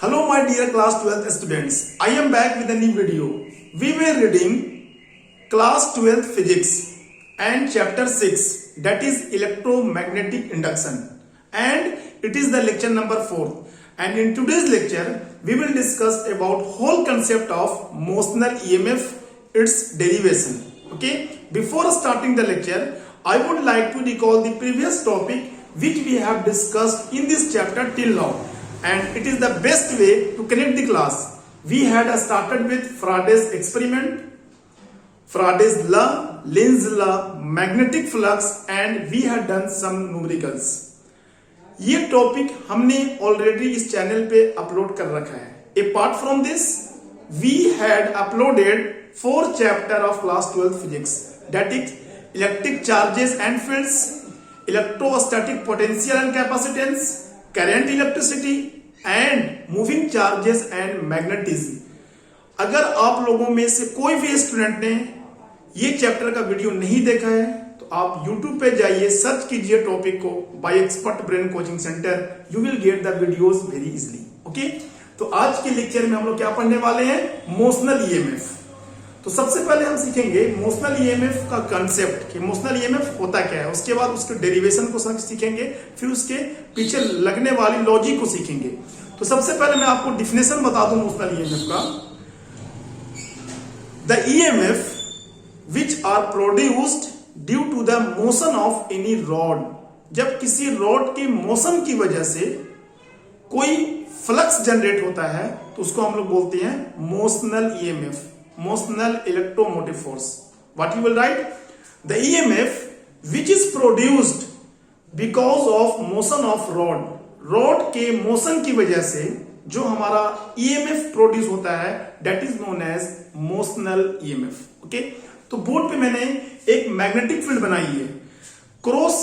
Hello my dear class 12th students, I am back with a new video. We were reading class 12th physics and chapter 6, that is electromagnetic induction, and it is the lecture number 4. And in today's lecture we will discuss about whole concept of motional EMF, its derivation. Okay, before starting the lecture I would like to recall the previous topic which we have discussed in this chapter till now, and it is the best way to connect the class. We had started with Faraday's experiment, Faraday's law, Lenz's law, magnetic flux, and we had done some numericals. ये topic हमने already इस channel पे upload कर रखा है. Apart from this, we had uploaded 4 chapter of class 12 physics, that is electric charges and fields, electrostatic potential and capacitance, current electricity and moving charges and magnetism. अगर आप लोगों में से कोई भी स्टूडेंट ने ये चैप्टर का वीडियो नहीं देखा है तो आप YouTube पे जाइए, सर्च कीजिए टॉपिक को bye expert brain coaching centre. You will get the videos very easily. Okay, तो आज के लेक्चर में हम लोग क्या पढ़ने वाले हैं? Motional EMF. तो सबसे पहले हम सीखेंगे मोशनल ईएमएफ का कंसेप्ट कि मोशनल ईएमएफ होता क्या है. उसके बाद उसके डेरिवेशन को सीखेंगे, फिर उसके पीछे लगने वाली लॉजिक को सीखेंगे. तो सबसे पहले मैं आपको डिफिनेशन बता दूं मोशनल ईएमएफ का. The EMF which are produced due to the motion of any rod. जब किसी रॉड के मोशन की वजह से कोई फ्लक्स जनरेट होता है तो उसको हम लोग बोलते हैं motional EMF, motional electromotive force. What you will write? The EMF which is produced because of motion of rod. Rod के मोशन की वजह से जो हमारा EMF प्रोड्यूस होता है that is known as motional EMF. Okay, तो बोर्ड पे मैंने एक मैग्नेटिक फील्ड बनाई है. क्रॉस,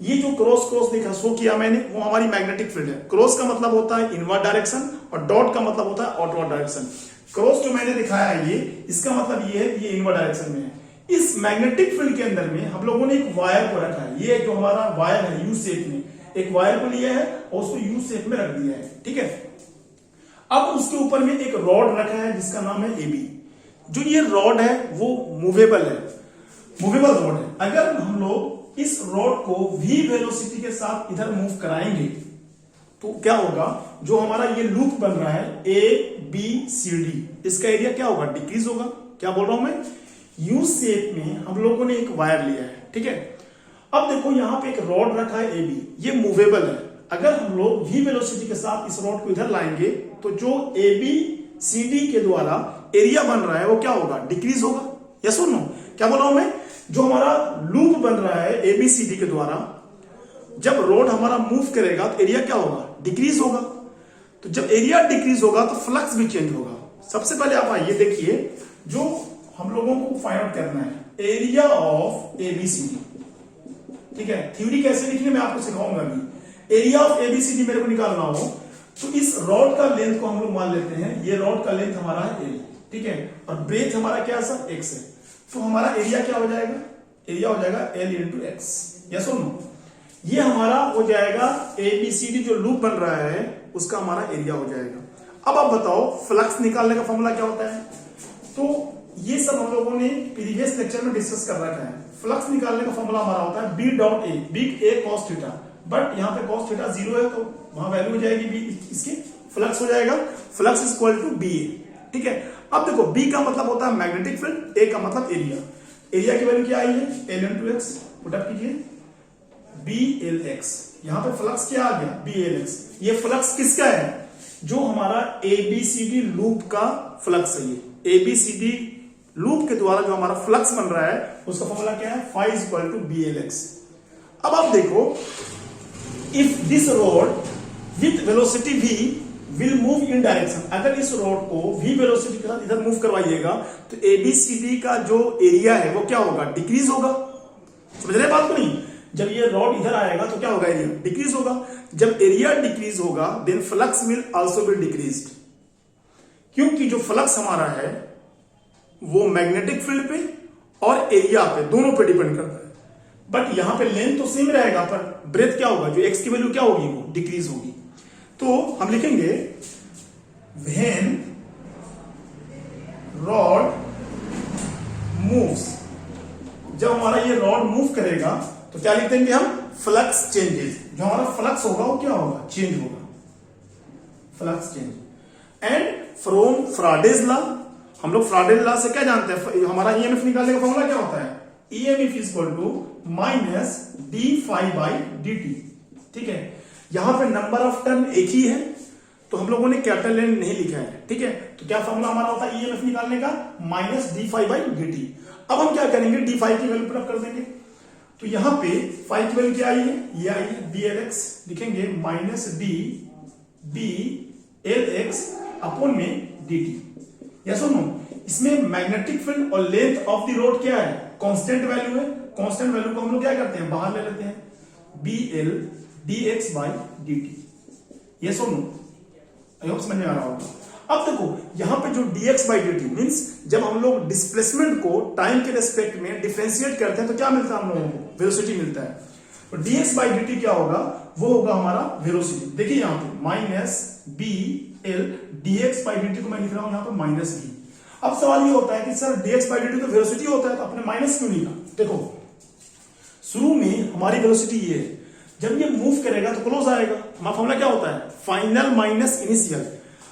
ये जो क्रॉस देखा शो किया मैंने, वो हमारी मैग्नेटिक फील्ड है. क्रॉस का मतलब होता है इनवर्ड डायरेक्शन और डॉट का मतलब होता है आउटवर्ड डायरेक्शन. क्रॉस जो मैंने दिखाया है ये, इसका मतलब ये है कि ये इनवर्ड डायरेक्शन में है. इस मैग्नेटिक फील्ड के अंदर में हम लोगों ने एक वायर को रखा है. ये जो हमारा वायर है यू शेप में, एक वायर को लिया है और उसको यू शेप में रख दिया है. ठीक है, अब उसके ऊपर में एक रॉड रखा है जिसका नाम है एबी. जो ये रॉड है वो मूवेबल है, मूवेबल रॉड है. अगर हम लोग इस रॉड को v वेलोसिटी के साथ इधर मूव कराएंगे तो क्या होगा? जो हमारा ये लूप बन रहा है ए बी सी डी, इसका एरिया क्या होगा? डिक्रीज होगा. क्या बोल रहा हूं मैं? यू शेप में हम लोगों ने एक वायर लिया है. ठीक है, अब देखो यहां पे एक रॉड रखा है ए बी, ये मूवेबल है. अगर हम लोग v वेलोसिटी के साथ इस रॉड को इधर लाएंगे तो जो ए बी सी डी के द्वारा एरिया बन रहा है वो क्या होगा? डिक्रीज होगा. यस और नो? क्या बोल रहा हूं मैं? जो हमारा लूप बन रहा है ए बी सी डी के द्वारा, जब रॉड हमारा मूव करेगा तो एरिया क्या होगा? डिक्रीज होगा. तो जब एरिया डिक्रीज होगा तो फ्लक्स भी चेंज होगा. सबसे पहले आप आइए देखिए, जो हम लोगों को फाइंड आउट करना है एरिया ऑफ एबीसीडी. ठीक है, थ्योरी कैसे लिखनी मैं आपको सिखाऊंगा अभी. एरिया ऑफ एबीसीडी मेरे को निकालना हो तो इस रॉड का लेंथ को हम लोग मान लेते हैं, ये रॉड का लेंथ हमारा है एल. ठीक है, और ब्रेथ हमारा क्या है सर? एक्स है. तो हमारा एरिया क्या हो जाएगा? एरिया हो जाएगा एल इंटू एक्स. यस और नो? ये हमारा हो जाएगा एबीसीडी जो लूप बन रहा है उसका हमारा एरिया हो जाएगा. अब आप बताओ फ्लक्स निकालने का फॉर्मूला क्या होता है? तो ये सब हम लोगों ने प्रीवियस लेक्चर में डिस्कस कर रखा है. फ्लक्स निकालने का फॉर्मूला हमारा होता है B dot A, big A cos theta. But यहाँ पे कॉस थीटा 0 है तो वहां वैल्यू हो जाएगी बी, इसकी फ्लक्स हो जाएगा flux is equal to B A. ठीक है, अब देखो बी का मतलब होता है मैग्नेटिक फील्ड, ए का मतलब एरिया. एरिया की वैल्यू क्या आई है? L into X. पुटअप कीजिए बी एल एक्स. यहां पे फ्लक्स क्या आ गया? B L X. ये फ्लक्स किसका है? जो हमारा एबीसीडी लूप का फ्लक्स है. ये एबीसीडी लूप के द्वारा जो हमारा फ्लक्स बन रहा है उसका फॉर्मूला क्या है? Phi is equal to B L X. अब आप देखो, if this rod with velocity v will move in direction. अगर इस रॉड को v वेलोसिटी के साथ इधर मूव करवाइएगा तो एबीसीडी का जो एरिया है वो क्या होगा? डिक्रीज होगा. समझ रहे बात को नहीं? जब ये रॉड इधर आएगा तो क्या होगा? एरिया डिक्रीज होगा. जब एरिया डिक्रीज होगा then flux will also be decreased, क्योंकि जो फ्लक्स हमारा है वो मैग्नेटिक फील्ड पे और एरिया पे दोनों पे डिपेंड करता है. बट यहां पे लेंथ तो सेम रहेगा पर ब्रेथ क्या होगा? जो एक्स की वैल्यू क्या होगी? वो डिक्रीज होगी. तो हम लिखेंगे व्हेन रॉड मूव्स, जब हमारा ये रॉड मूव करेगा तो क्या लिख देंगे हम, फ्लक्स चेंजेस। जो हमारा फ्लक्स होगा वो क्या होगा, चेंज होगा, flux change. And from Faraday's law, हम लोग फ्राडेज लॉ से क्या जानते हैं, हमारा ईएमएफ निकालने का फॉर्मूला क्या होता है, EMF is equal to minus D phi by D T. ठीक है, यहां पे नंबर ऑफ टर्न एक ही है तो हम लोगों ने कैपिटल एन नहीं लिखा है। ठीक है, तो क्या फॉर्मूला हमारा होता है ईएमएफ निकालने का, minus D phi by D T. अब हम क्या करेंगे, डी फाई की वैल्यू पुट कर देंगे। तो यहां पे फाई की वैल्यू क्या आई है, ये आई है डी एल एक्स, लिखेंगे minus D B L X upon में डी टी। या सुनो, इसमें मैग्नेटिक फील्ड और लेंथ ऑफ द रोड क्या है, कांस्टेंट वैल्यू है। कांस्टेंट वैल्यू को हम लोग क्या करते हैं, बाहर ले लेते हैं, B L D X by D T. ये सुनो, आई होप समझ में आ रहा होगा। अब देखो यहां पे जो dx by D T means जब हम लोग डिस्प्लेसमेंट को टाइम के रेस्पेक्ट में डिफरेंशिएट करते हैं तो क्या मिलता है हम लोगों को, वेलोसिटी मिलता है। तो dx बाई डी टी क्या होगा, वो होगा हमारा वेलोसिटी। देखिए यहां पे minus B L dx by D T को मैं लिख रहा हूं यहां पे माइनस बी। अब सवाल ये होता है कि sir dx by D T तो वेलोसिटी होता है तो आपने माइनस क्यों लिखा। देखो शुरू में हमारी वेलोसिटी ये है, जब ये मूव करेगा तो क्लोज आएगा। हमारा फॉर्मूला क्या होता है, फाइनल माइनस इनिशियल।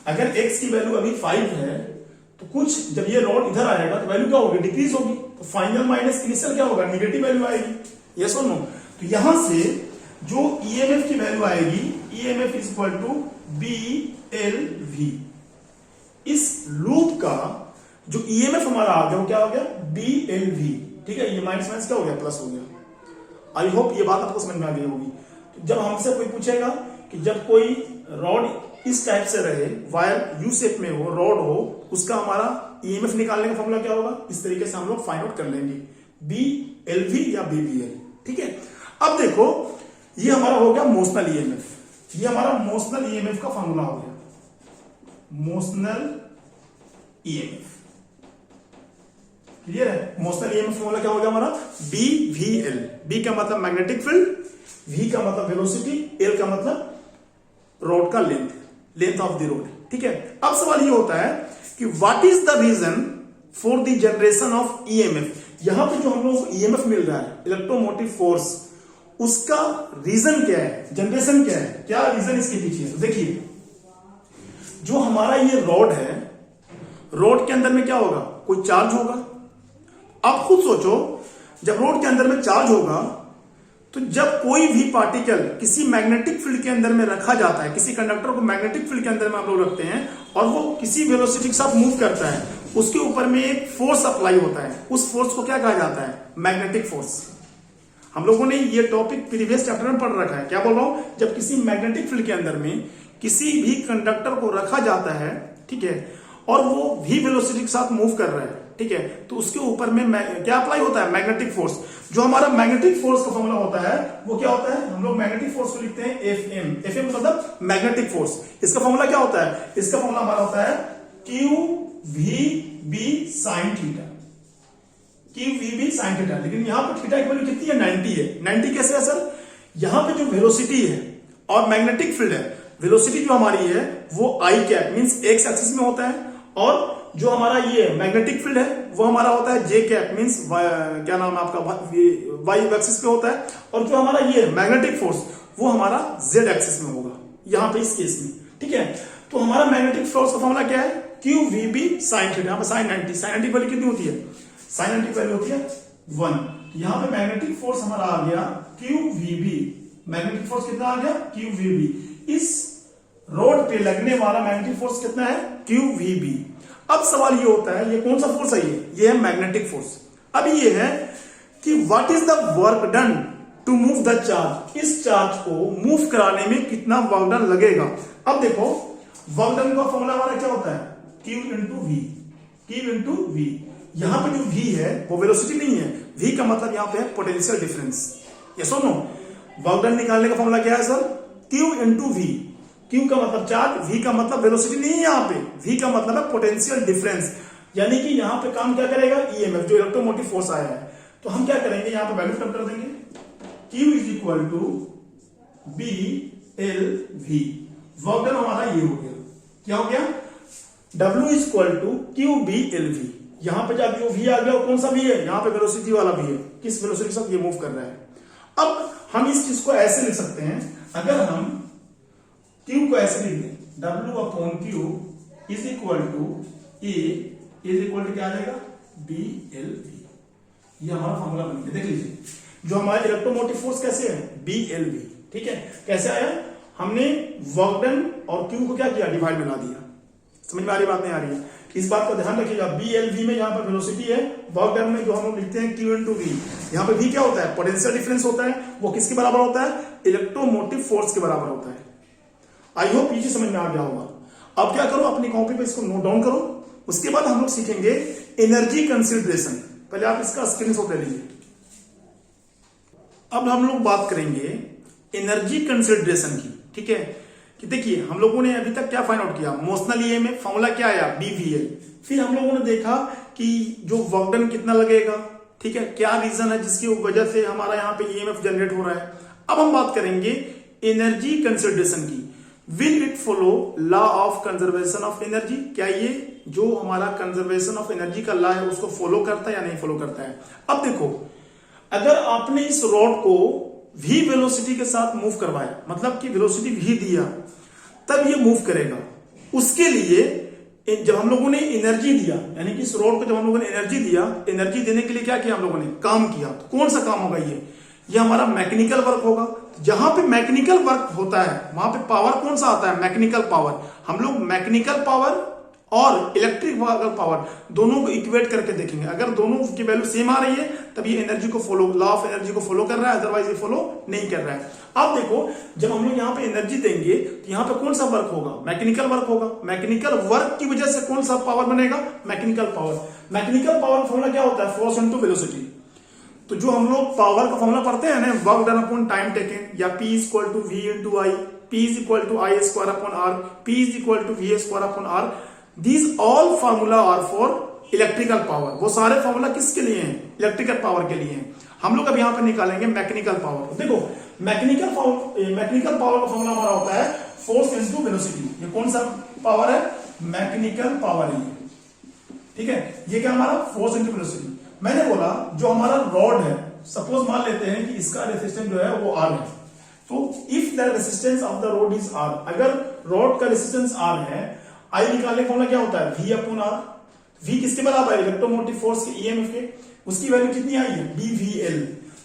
अगर x की वैल्यू अभी 5 है तो कुछ जब ये रॉड इधर आएगा तो वैल्यू क्या होगी, डिक्रीज होगी। तो फाइनल माइनस इनिशियल क्या होगा, नेगेटिव वैल्यू आएगी। यस और नो। तो यहां से जो ईएमएफ की वैल्यू आएगी, EMF is equal to B L V. इस लूप का जो ईएमएफ हमारा आ गया वो क्या हो गया, बी एल वी। ठीक है, ये माइनस माइनस क्या हो गया, प्लस हो गया। आई होप ये बात आपको समझ में आ गई होगी। तो जब हमसे कोई पूछेगा कि जब कोई रॉड इस टाइप से रहे, वायर यू शेप में हो, रॉड हो, उसका हमारा ईएमएफ निकालने का फॉर्मूला क्या होगा, इस तरीके से हम लोग फाइंड आउट कर लेंगे, बी एल वी या बी बी एल। ठीक है, अब देखो ये हमारा हो गया मोशनल ईएमएफ। ये हमारा मोशनल ईएमएफ का फॉर्मूला हो गया, मोशनल ईएमएफ। क्लियर है, मोशनल ईएमएफ फॉर्मूला क्या हो गया हमारा, बी वी एल। बी का मतलब मैग्नेटिक फील्ड, वी का मतलब वेलोसिटी, एल का मतलब रोड का length, length of the rod. ठीक है, अब सवाल ये होता है कि what is the reason for the generation of EMF. यहां पे जो हम लोगों को ईएमएफ मिल रहा है, इलेक्ट्रोमोटिव फोर्स, उसका रीजन क्या है, जनरेशन क्या है, क्या रीजन इसके पीछे है। तो देखिए जो हमारा ये रॉड है, रोड के अंदर में क्या होगा, कोई चार्ज होगा। आप खुद सोचो, जब रोड के अंदर में चार्ज होगा तो जब कोई भी पार्टिकल किसी मैग्नेटिक फील्ड के अंदर में रखा जाता है, किसी कंडक्टर को मैग्नेटिक फील्ड के अंदर में आप लोग रखते हैं और वो किसी वेलोसिटी के साथ मूव करता है, उसके ऊपर में एक फोर्स अप्लाई होता है। उस फोर्स को क्या कहा जाता है, मैग्नेटिक फोर्स। हम लोगों ने ये टॉपिक प्रीवियस चैप्टर में पढ़ रखा है। क्या बोल रहा हूं, जब किसी मैग्नेटिक फील्ड के अंदर में किसी भी कंडक्टर को रखा जाता है, ठीक है, और वो भी वेलोसिटी के साथ मूव कर रहा है, ठीक है, तो उसके ऊपर में क्या अप्लाई होता है, मैग्नेटिक फोर्स। जो हमारा मैग्नेटिक फोर्स का फॉर्मूला होता है वो क्या होता है, हम लोग मैग्नेटिक फोर्स को लिखते हैं एफ एम। एफ एम मतलब मैग्नेटिक फोर्स। इसका फॉर्मूला क्या होता है, इसका फॉर्मूला हमारा होता है q V B sine theta, q V B sine theta. लेकिन यहां पर थीटा की वैल्यू कितनी है, 90 है। 90 कैसे है सर, यहां पे जो वेलोसिटी है और मैग्नेटिक फील्ड है, वेलोसिटी जो हमारी है वो आई कैप मींस एक्स एक्सिस में होता है, और जो हमारा ये मैग्नेटिक फील्ड है वो हमारा होता है जे कैप मींस क्या नाम है आपका, वाई एक्सिस पे होता है, और जो हमारा ये मैग्नेटिक फोर्स वो हमारा जेड एक्सिस में होगा यहां पे इस केस में। ठीक है, तो हमारा मैग्नेटिक फोर्स का फॉर्मूला क्या है, q V B sine theta. यहां पे साइन 90, साइन 90 वैल्यू कितनी होती है, साइन 90 वैल्यू होती है 1। यहां पे मैग्नेटिक फोर्स हमारा आ गया q V B. Magnetic force कितना आ गया, क्यू वी बी। इस रोड पे लगने वाला मैग्नेटिक फोर्स कितना है, क्यू वी बी। अब सवाल ये होता है, ये कौन सा फोर्स है, ये है मैग्नेटिक फोर्स। अब ये है कि what is the work done to move the charge. इस चार्ज को मूव कराने में कितना वर्क डन लगेगा। अब देखो वर्क डन का फॉर्मूला हमारा क्या होता है, q into V, q into V. यहां पे जो वी है वो वेलोसिटी नहीं है, वी का मतलब यहां पे है पोटेंशियल डिफरेंस। ये सुनो, वर्क डन निकालने का फॉर्मूला क्या है sir, q into V. Q का मतलब चार्ज, वी का मतलब वेलोसिटी नहीं है, यहाँ पे वी का मतलब है पोटेंशियल डिफरेंस। यानी कि यहाँ पे काम क्या करेगा, ईएमएफ, जो इलेक्ट्रोमोटिव फोर्स आया है। तो हम क्या करेंगे, यहाँ पे वैल्यू कम कर देंगे, q is equal to B L V. Work done हमारा ये हो गया, क्या हो गया, W is equal to q B L V. यहां पे जब वी आ गया, कौन सा भी है, यहां पे वेलोसिटी वाला भी है, किस वेलोसिटी के साथ ये मूव कर रहा है। अब हम इस चीज को ऐसे लिख सकते हैं, अगर हम Q को ऐसे लिख दें, W upon q is equal to A is equal to क्या आ जाएगा, बी एल वी। ये हमारा फॉर्मूला बन गया। देख लीजिए, जो हमारा इलेक्ट्रोमोटिव फोर्स कैसे है, बी एल वी। ठीक है, कैसे आया, हमने वर्क डन और क्यू को क्या किया, डिवाइड बना दिया। समझ में आ रही बात, नहीं आ रही है, इस बात का ध्यान रखिएगा। बी एल वी में यहाँ पर वेलोसिटी है, वर्क डन में जो हम लोग लिखते हैं क्यू इंटू वी, यहाँ पे वी क्या होता है, पोटेंशियल डिफरेंस होता है, वो किसके बराबर होता है, इलेक्ट्रोमोटिव फोर्स के बराबर होता है। आई होप ये समझ में आ गया होगा। अब क्या करो, अपनी कॉपी पे इसको नोट डाउन करो, उसके बाद हम लोग सीखेंगे एनर्जी कंसिडरेशन। पहले आप इसका स्क्रीनशॉट ले लीजिए। अब हम लोग बात करेंगे एनर्जी कंसिडरेशन की। ठीक है, कि देखिए हम लोगों ने अभी तक क्या फाइंड आउट किया, मोशनल ईएमएफ फॉर्मूला क्या आया, बीवीएल। फिर हम लोगों ने देखा कि जो वर्क डन कितना लगेगा, ठीक है, क्या रीजन है जिसकी वजह से हमारा यहाँ पे ईएमएफ जनरेट हो रहा है। अब हम बात करेंगे एनर्जी कंसिडरेशन की। Will it follow law of conservation of energy, क्या ये जो हमारा कंजर्वेशन ऑफ एनर्जी का लॉ है उसको फॉलो करता है या नहीं फॉलो करता है। अब देखो, अगर आपने इस रॉड को v वेलोसिटी के साथ मूव करवाया, मतलब कि वेलोसिटी v दिया, तब ये मूव करेगा। उसके लिए जब हम लोगों ने एनर्जी दिया, यानी कि इस रॉड को जब हम लोगों ने एनर्जी दिया, एनर्जी देने के लिए क्या किया हम लोगों ने, काम किया। तो कौन सा काम होगा ये हमारा मैकेनिकल वर्क होगा। जहां पे मैकेनिकल वर्क होता है वहां पे पावर कौन सा आता है, मैकेनिकल पावर। हम लोग मैकेनिकल पावर और इलेक्ट्रिक पावर दोनों को इक्वेट करके देखेंगे। अगर दोनों की वैल्यू सेम आ रही है तब ये एनर्जी को फॉलो, लॉ ऑफ एनर्जी को फॉलो कर रहा है, अदरवाइज ये फॉलो नहीं कर रहा है। अब देखो, जब हम लोग यहाँ पे एनर्जी देंगे तो यहाँ पे कौन सा वर्क होगा, मैकेनिकल वर्क होगा। मैकेनिकल वर्क की वजह से कौन सा पावर बनेगा, मैकेनिकल पावर। मैकेनिकल पावर का फॉर्मूला क्या होता है, फोर्स इनटू वेलोसिटी। तो जो हम लोग पावर का फॉर्मूला पढ़ते हैं ना, work done upon time taken, या P is equal to V into I, P is equal to I square upon R, P is equal to V square upon R. These all formula are for electrical power. वो सारे formula किसके लिए हैं, electrical power के लिए हैं। हम लोग अब यहां पर निकालेंगे मैकेनिकल पावर। देखो, मैकेनिकल पावर का फॉर्मूला हमारा होता है फोर्स इनटू वेलोसिटी। ये कौन सा पावर है, मैकेनिकल पावर है। ठीक है, ये क्या हमारा फोर्स इनटू वेलोसिटी। मैंने बोला जो हमारा रॉड है, सपोज मान लेते हैं कि इसका रेजिस्टेंस जो है वो R है। तो if the resistance of the road is R, अगर रॉड का रेजिस्टेंस R है, आई निकालने का फॉर्मूला क्या होता है, V अपॉन R। V किसके बराबर है, इलेक्ट्रोमोटिव फोर्स के, ईएमएफ के। उसकी वैल्यू कितनी आई है, BVL।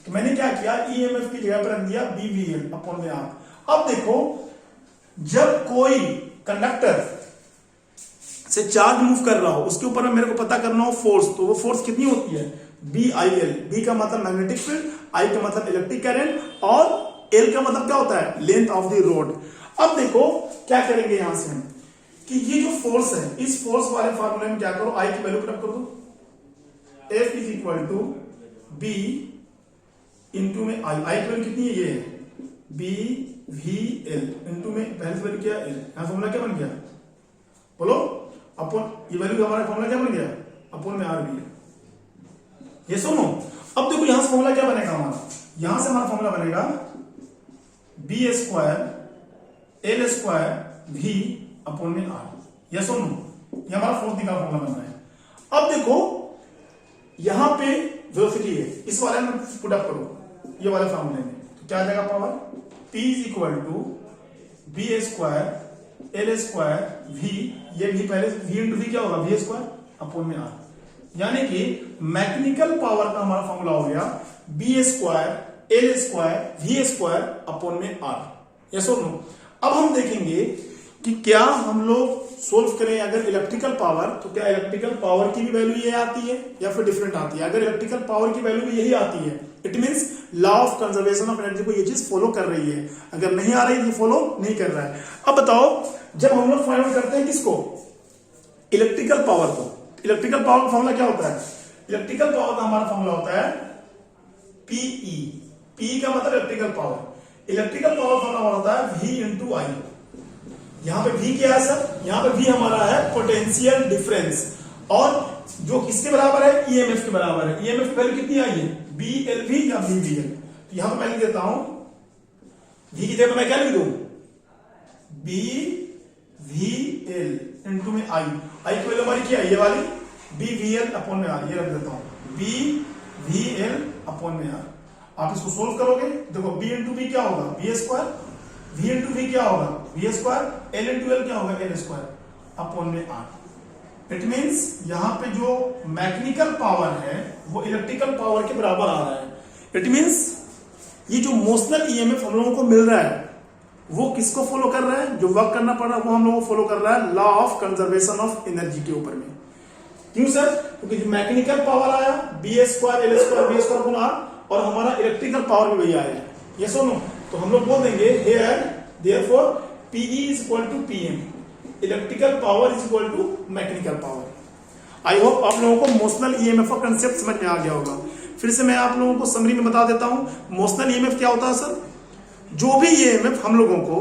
तो मैंने क्या किया, ईएमएफ की जगह पर रख दिया BVL अपॉन में R। अब देखो, जब कोई कंडक्टर से चार्ज मूव कर रहा हो, उसके ऊपर मेरे को पता करना हो फोर्स, तो वो फोर्स कितनी होती है, BIL। B का मतलब मैग्नेटिक फील्ड, I का मतलब इलेक्ट्रिक करंट, और L का मतलब क्या होता है, लेंथ ऑफ द रोड। अब देखो क्या करेंगे यहां से हम, कि ये जो फोर्स है, इस फोर्स वाले फार्मूले में क्या करो, I की वैल्यू पुट कर दो। F is equal to B into में I की वैल्यू कितनी है, ये है BVL इंटू में पहले वैल्यू क्या है, L। फॉर्मूला क्या बन गया, बोलो, अपॉन, ये वैल्यू हमारा फॉर्मूला क्या बन गया, अपॉन में R भी है। ये सुनो, अब देखो यहां से फॉर्मूला क्या बनेगा हमारा, यहां से हमारा फॉर्मूला बनेगा B square L square V upon में R। ये सुनो, ये हमारा फोर्स निकाल फॉर्मूला बन रहा है। अब देखो यहां पे वेलोसिटी है, इस वाले में पुट अप करो, ये वाले फॉर्मूले में, तो क्या आ जाएगा power, P is equal to B square L square V, ये भी पहले V इंटू V क्या होगा, V स्क्वायर अपॉन में R। यानी कि मैकेनिकल पावर का हमारा फॉर्मूला हो गया B square L square V square upon में R। यस और नो। अब हम देखेंगे कि क्या हम लोग सोल्व करें अगर इलेक्ट्रिकल पावर, तो क्या इलेक्ट्रिकल पावर की भी वैल्यू ये आती है या फिर डिफरेंट आती है। अगर इलेक्ट्रिकल पावर की वैल्यू भी यही आती है, it means law of conservation of energy को ये चीज फॉलो कर रही है। अगर नहीं आ रही है, फॉलो नहीं कर रहा है। अब बताओ, जब हम लोग फाइंड आउट करते हैं किसको, इलेक्ट्रिकल पावर को, इलेक्ट्रिकल पावर का फॉर्मूला क्या होता है, इलेक्ट्रिकल पावर का हमारा फॉर्मूला होता है PE। PE का मतलब इलेक्ट्रिकल पावर। इलेक्ट्रिकल पावर का फॉर्मूला होता है V इंटू आई। यहां पे V क्या है सर, यहां पे V हमारा है पोटेंशियल डिफरेंस, और जो किसके बराबर है, EMF के बराबर है। EMF की वैल्यू कितनी आई है, BLV या BVL। तो यहां पे मैं लिख देता हूं, V की जगह मैं क्या लिख दूं, वी एल इंटू में आई की वैल्यू हमारी क्या है, ये वाली बी वी एल अपॉन में आर, ये रख देता हूं बी वी एल अपॉन में आर। आप इसको सोल्व करोगे, देखो बी इंटू बी क्या होगा B square, V into V क्या होगा V square, L into L क्या होगा एल स्क्वायर अपॉन में आर। इट मीन्स यहां पे जो मैकेनिकल पावर है वो इलेक्ट्रिकल पावर के बराबर आ रहा है। इट मीन्स ये जो मोशनल ईएमएफ हम लोगों को मिल रहा है वो किसको फॉलो कर रहा है, जो वर्क करना पड़ रहा है वो हम लोगों को फॉलो कर रहा है law of conservation of energy के ऊपर में। क्यों सर, क्योंकि जो मैकेनिकल पावर आया B square L square B square गुना आर, और हमारा इलेक्ट्रिकल पावर भी वही आया। ये सुनो, तो हम लोग बोल देंगे here therefore PE is equal to PM, electrical power is equal to mechanical power. I hope आप लोगों को मोशनल ईएमएफ का कंसेप्ट समझ में आ गया होगा। फिर से मैं आप लोगों को समरी में बता देता हूं, मोशनल ईएमएफ क्या होता है सर, जो भी ईएमएफ हम लोगों को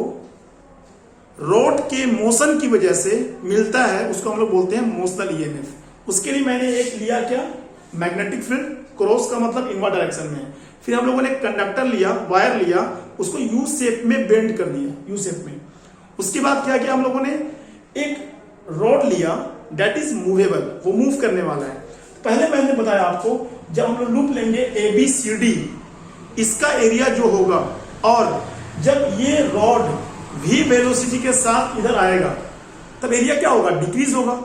रॉड के मोशन की वजह से मिलता है उसको हम लोग बोलते हैं मोशनल ईएमएफ। उसके लिए मैंने एक लिया क्या, मैग्नेटिक फील्ड, क्रॉस का मतलब इनवर्ट डायरेक्शन में। फिर हम लोगों ने कंडक्टर लिया, वायर लिया, उसको यू शेप में बेंड कर दिया, यू शेप में। उसके बाद क्या किया हम लोगों ने, एक रॉड लिया दैट इज मूवेबल, वो मूव करने वाला है। पहले मैंने बताया आपको, जब हम लोग लूप लेंगे ए बी सी डी, इसका एरिया जो होगा, और जब ये रॉड भी वेलोसिटी के साथ इधर आएगा तब एरिया क्या होगा, डिक्रीज होगा।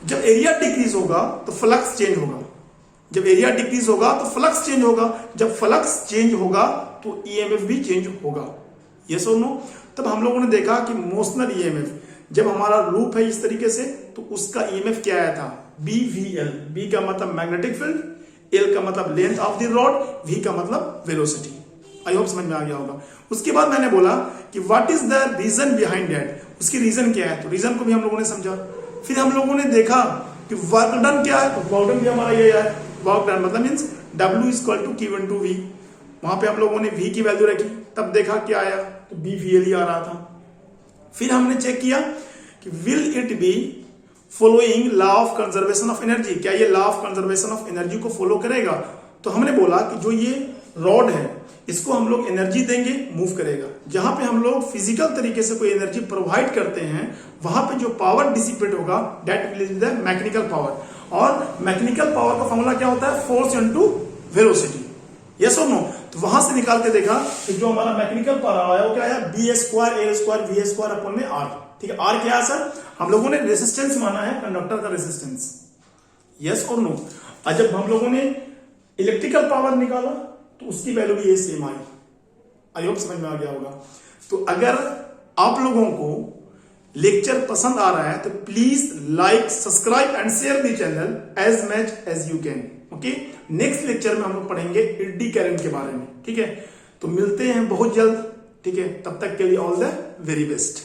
जब एरिया डिक्रीज होगा तो फ्लक्स चेंज होगा, जब एरिया डिक्रीज होगा तो फ्लक्स चेंज होगा, जब फ्लक्स चेंज होगा तो ईएमएफ भी चेंज होगा। यस और नो। तब हम लोगों ने देखा कि मोशनल ईएमएफ जब हमारा लूप है इस तरीके से तो उसका ईएमएफ क्या आया था, बी वी एल। बी का मतलब मैग्नेटिक फील्ड, एल का मतलब length of the rod, V का मतलब वेलोसिटी। आई होप समझ में आ गया होगा। उसके बाद मैंने बोला कि what is the reason behind that, उसकी रीजन क्या है, तो रीजन को भी हम लोगों ने समझा। फिर हम लोगों ने देखा कि वर्क डन क्या है, तो वर्क डन भी हमारा ये है, वर्क डन मतलब means W is equal to Q into V। वहां पे हम लोगों ने V की वैल्यू रखी, तब देखा क्या आया, तो BVL ही आ रहा था। फिर हमने चेक किया कि will it be following law of conservation of energy, क्या ये law of conservation of energy को फॉलो करेगा। तो हमने बोला कि जो ये रॉड है इसको हम लोग एनर्जी देंगे, मूव करेगा। जहां पे हम लोग फिजिकल तरीके से कोई एनर्जी प्रोवाइड करते हैं वहां पे जो पावर डिसिपेट होगा that will be the mechanical power. और मैकेनिकल पावर का फॉर्मूला क्या होता है, फोर्स इनटू वेलोसिटी। यस और नो। तो वहां से निकाल के देखा कि जो हमारा मैकेनिकल पावर आया वो क्या आया, B square A square V square upon में आर। ठीक है, आर क्या है सर, हम लोगों ने रेसिस्टेंस माना है, कंडक्टर का रेसिस्टेंस। यस और नो। और जब हम लोगों ने इलेक्ट्रिकल पावर निकाला तो उसकी वैल्यू भी ये सेम आई। आई होप समझ में आ गया होगा। तो अगर आप लोगों को लेक्चर पसंद आ रहा है तो please like, subscribe and share the channel as much as you can. Okay, next lecture में हम लोग पढ़ेंगे एडी करंट के बारे में। ठीक है, तो मिलते हैं बहुत जल्द। ठीक है, तब तक के लिए ऑल द वेरी बेस्ट।